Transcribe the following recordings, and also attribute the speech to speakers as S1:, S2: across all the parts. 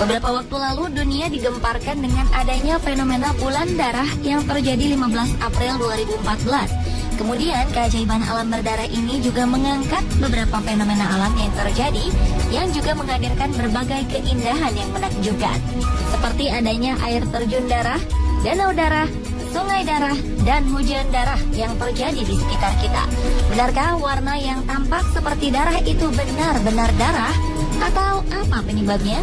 S1: Beberapa waktu lalu dunia digemparkan dengan adanya fenomena bulan darah yang terjadi 15 April 2014. Kemudian keajaiban alam berdarah ini juga mengangkat beberapa fenomena alam yang terjadi yang juga menghadirkan berbagai keindahan yang menakjubkan. Seperti adanya air terjun darah, danau darah, sungai darah, dan hujan darah yang terjadi di sekitar kita. Benarkah warna yang tampak seperti darah itu benar-benar darah? Atau apa penyebabnya?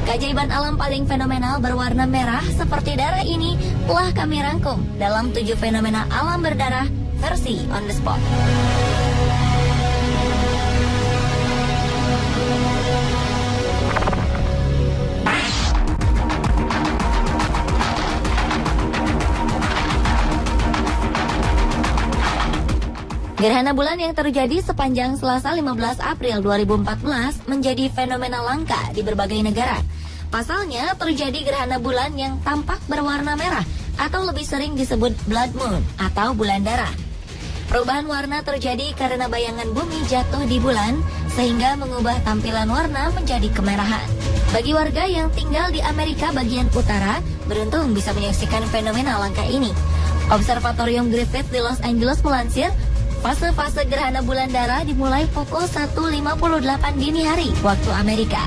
S1: Keajaiban alam paling fenomenal berwarna merah seperti darah ini telah kami rangkum dalam 7 fenomena alam berdarah versi On The Spot. Gerhana bulan yang terjadi sepanjang Selasa 15 April 2014 menjadi fenomena langka di berbagai negara. Pasalnya terjadi gerhana bulan yang tampak berwarna merah atau lebih sering disebut blood moon atau bulan darah. Perubahan warna terjadi karena bayangan bumi jatuh di bulan sehingga mengubah tampilan warna menjadi kemerahan. Bagi warga yang tinggal di Amerika bagian utara, beruntung bisa menyaksikan fenomena langka ini. Observatorium Griffith di Los Angeles melansir, fase-fase gerhana bulan darah dimulai pukul 1.58 dini hari waktu Amerika.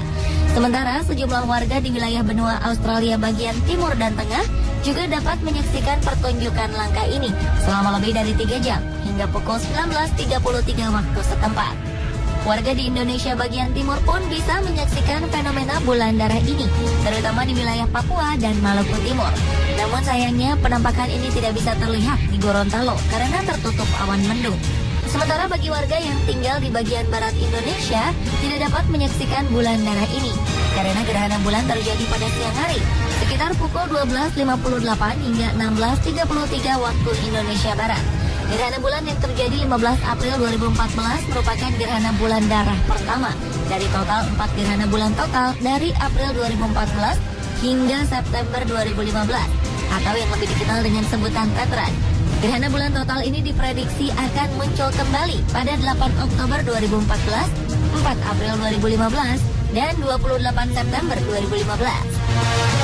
S1: Sementara sejumlah warga di wilayah benua Australia bagian timur dan tengah juga dapat menyaksikan pertunjukan langka ini selama lebih dari 3 jam hingga pukul 19.33 waktu setempat. Warga di Indonesia bagian timur pun bisa menyaksikan fenomena bulan darah ini, terutama di wilayah Papua dan Maluku Timur. Namun sayangnya penampakan ini tidak bisa terlihat di Gorontalo karena tertutup awan mendung. Sementara bagi warga yang tinggal di bagian barat Indonesia tidak dapat menyaksikan bulan darah ini karena gerhana bulan terjadi pada siang hari sekitar pukul 12.58 hingga 16.33 waktu Indonesia Barat. Gerhana bulan yang terjadi 15 April 2014 merupakan gerhana bulan darah pertama dari total 4 gerhana bulan total dari April 2014 hingga September 2015 atau yang lebih dikenal dengan sebutan Tetran. Gerhana bulan total ini diprediksi akan muncul kembali pada 8 Oktober 2014, 4 April 2015, dan 28 September 2015.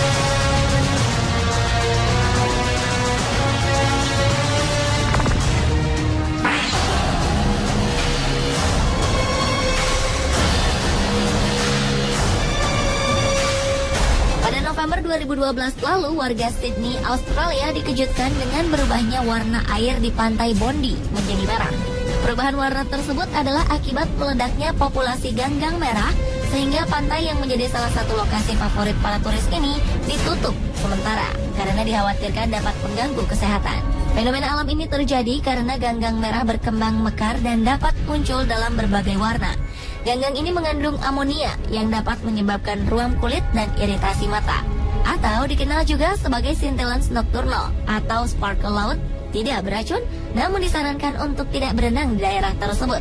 S1: November 2012 lalu, warga Sydney, Australia dikejutkan dengan berubahnya warna air di pantai Bondi menjadi merah. Perubahan warna tersebut adalah akibat meledaknya populasi ganggang merah sehingga pantai yang menjadi salah satu lokasi favorit para turis ini ditutup sementara karena dikhawatirkan dapat mengganggu kesehatan. Fenomena alam ini terjadi karena ganggang merah berkembang mekar dan dapat muncul dalam berbagai warna. Ganggang ini mengandung amonia yang dapat menyebabkan ruam kulit dan iritasi mata. Atau dikenal juga sebagai scintillance nocturnal atau sparkle laut, tidak beracun, namun disarankan untuk tidak berenang di daerah tersebut.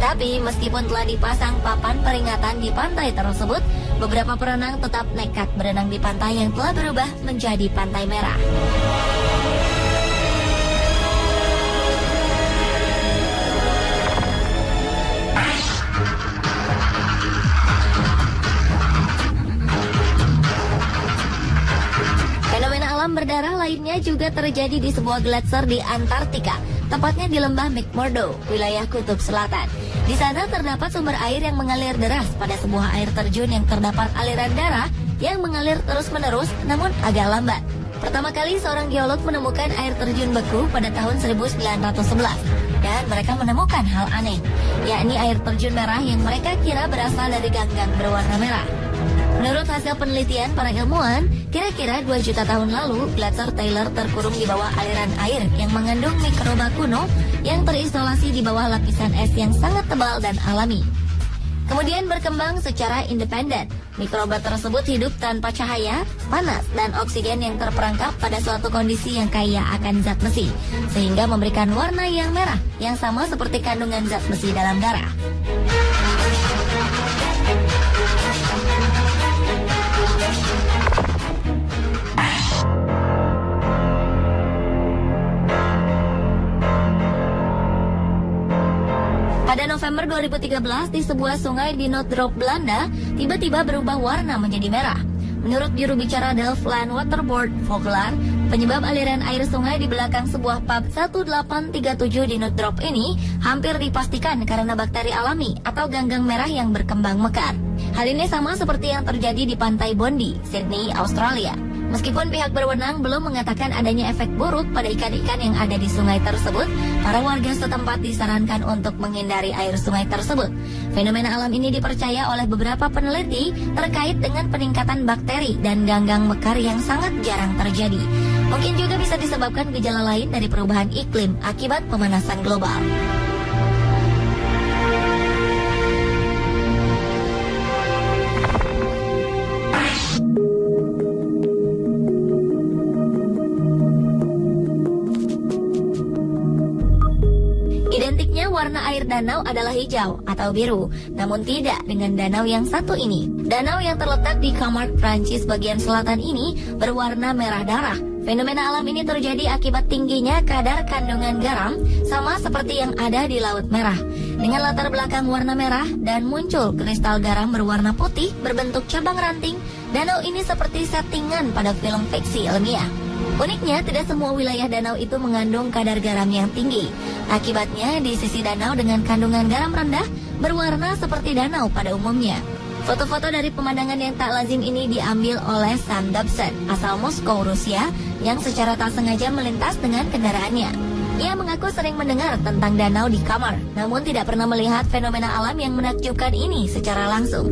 S1: Tapi meskipun telah dipasang papan peringatan di pantai tersebut, beberapa perenang tetap nekat berenang di pantai yang telah berubah menjadi pantai merah. Berdarah lainnya juga terjadi di sebuah gletser di Antartika, tepatnya di lembah McMurdo, wilayah Kutub Selatan. Di sana terdapat sumber air yang mengalir deras pada sebuah air terjun yang terdapat aliran darah yang mengalir terus-menerus namun agak lambat. Pertama kali seorang geolog menemukan air terjun beku pada tahun 1911 dan mereka menemukan hal aneh, yakni air terjun merah yang mereka kira berasal dari ganggang berwarna merah. Menurut hasil penelitian para ilmuwan, kira-kira 2 juta tahun lalu, gletser Taylor terkurung di bawah aliran air yang mengandung mikroba kuno yang terisolasi di bawah lapisan es yang sangat tebal dan alami. Kemudian berkembang secara independen. Mikroba tersebut hidup tanpa cahaya, panas, dan oksigen yang terperangkap pada suatu kondisi yang kaya akan zat besi, sehingga memberikan warna yang merah, yang sama seperti kandungan zat besi dalam darah. Pada November 2013, di sebuah sungai di Noordrop, Belanda, tiba-tiba berubah warna menjadi merah. Menurut juru bicara Delft Land Water Board, Vogelaar, penyebab aliran air sungai di belakang sebuah pub 1837 di Noordrop ini hampir dipastikan karena bakteri alami atau ganggang merah yang berkembang mekar. Hal ini sama seperti yang terjadi di pantai Bondi, Sydney, Australia. Meskipun pihak berwenang belum mengatakan adanya efek buruk pada ikan-ikan yang ada di sungai tersebut, para warga setempat disarankan untuk menghindari air sungai tersebut. Fenomena alam ini dipercaya oleh beberapa peneliti terkait dengan peningkatan bakteri dan ganggang mekar yang sangat jarang terjadi. Mungkin juga bisa disebabkan gejala lain dari perubahan iklim akibat pemanasan global. Identiknya warna air danau adalah hijau atau biru, namun tidak dengan danau yang satu ini. Danau yang terletak di Camargue, Prancis bagian selatan ini berwarna merah darah. Fenomena alam ini terjadi akibat tingginya kadar kandungan garam, sama seperti yang ada di Laut Merah. Dengan latar belakang warna merah dan muncul kristal garam berwarna putih berbentuk cabang ranting, danau ini seperti settingan pada film fiksi ilmiah. Uniknya, tidak semua wilayah danau itu mengandung kadar garam yang tinggi. Akibatnya, di sisi danau dengan kandungan garam rendah berwarna seperti danau pada umumnya. Foto-foto dari pemandangan yang tak lazim ini diambil oleh Sam Dobson, asal Moskow, Rusia, yang secara tak sengaja melintas dengan kendaraannya. Ia mengaku sering mendengar tentang danau di Camargue, namun tidak pernah melihat fenomena alam yang menakjubkan ini secara langsung.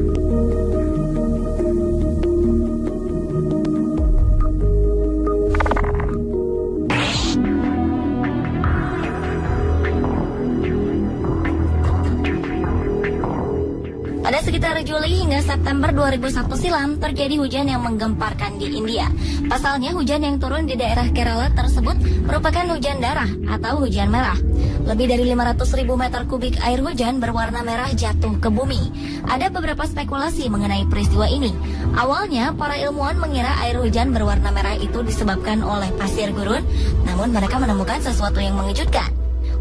S1: Pada sekitar Juli hingga September 2001 silam terjadi hujan yang menggemparkan di India. Pasalnya hujan yang turun di daerah Kerala tersebut merupakan hujan darah atau hujan merah. Lebih dari 500.000 meter kubik air hujan berwarna merah jatuh ke bumi. Ada beberapa spekulasi mengenai peristiwa ini. Awalnya para ilmuwan mengira air hujan berwarna merah itu disebabkan oleh pasir gurun, namun mereka menemukan sesuatu yang mengejutkan.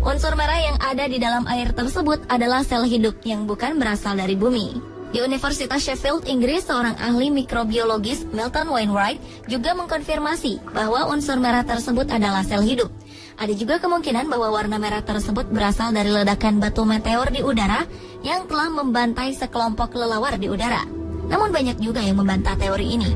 S1: Unsur merah yang ada di dalam air tersebut adalah sel hidup yang bukan berasal dari bumi. Di Universitas Sheffield, Inggris, seorang ahli mikrobiologis, Milton Wainwright, juga mengkonfirmasi bahwa unsur merah tersebut adalah sel hidup. Ada juga kemungkinan bahwa warna merah tersebut berasal dari ledakan batu meteor di udara yang telah membantai sekelompok kelelawar di udara. Namun banyak juga yang membantah teori ini.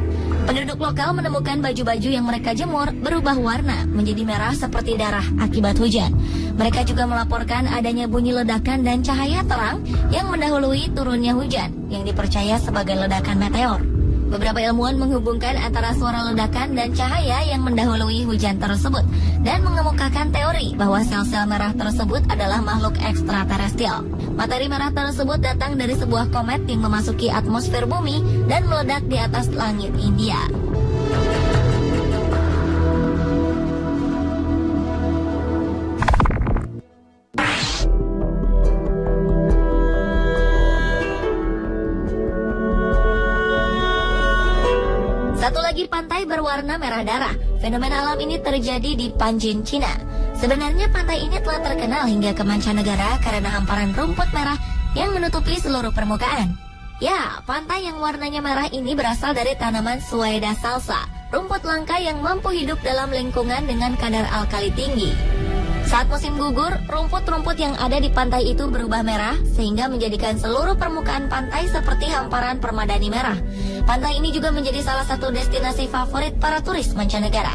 S1: Penduduk lokal menemukan baju-baju yang mereka jemur berubah warna menjadi merah seperti darah akibat hujan. Mereka juga melaporkan adanya bunyi ledakan dan cahaya terang yang mendahului turunnya hujan yang dipercaya sebagai ledakan meteor. Beberapa ilmuwan menghubungkan antara suara ledakan dan cahaya yang mendahului hujan tersebut dan mengemukakan teori bahwa sel-sel merah tersebut adalah makhluk ekstraterestrial. Materi merah tersebut datang dari sebuah komet yang memasuki atmosfer bumi dan meledak di atas langit India. Satu lagi pantai berwarna merah darah. Fenomena alam ini terjadi di Panjin, Cina. Sebenarnya pantai ini telah terkenal hingga ke mancanegara karena hamparan rumput merah yang menutupi seluruh permukaan. Ya, pantai yang warnanya merah ini berasal dari tanaman Suaeda salsa, rumput langka yang mampu hidup dalam lingkungan dengan kadar alkali tinggi. Saat musim gugur, rumput-rumput yang ada di pantai itu berubah merah sehingga menjadikan seluruh permukaan pantai seperti hamparan permadani merah. Pantai ini juga menjadi salah satu destinasi favorit para turis mancanegara.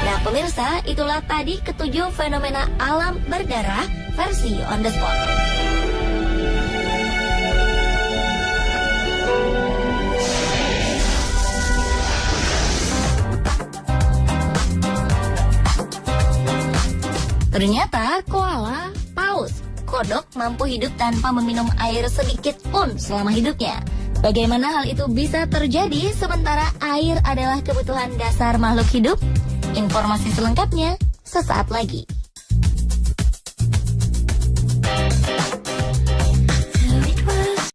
S1: Nah pemirsa, itulah tadi ketujuh fenomena alam berdarah versi on the spot. Ternyata koala, paus, kodok mampu hidup tanpa meminum air sedikit pun selama hidupnya. Bagaimana hal itu bisa terjadi sementara air adalah kebutuhan dasar makhluk hidup? Informasi selengkapnya sesaat lagi.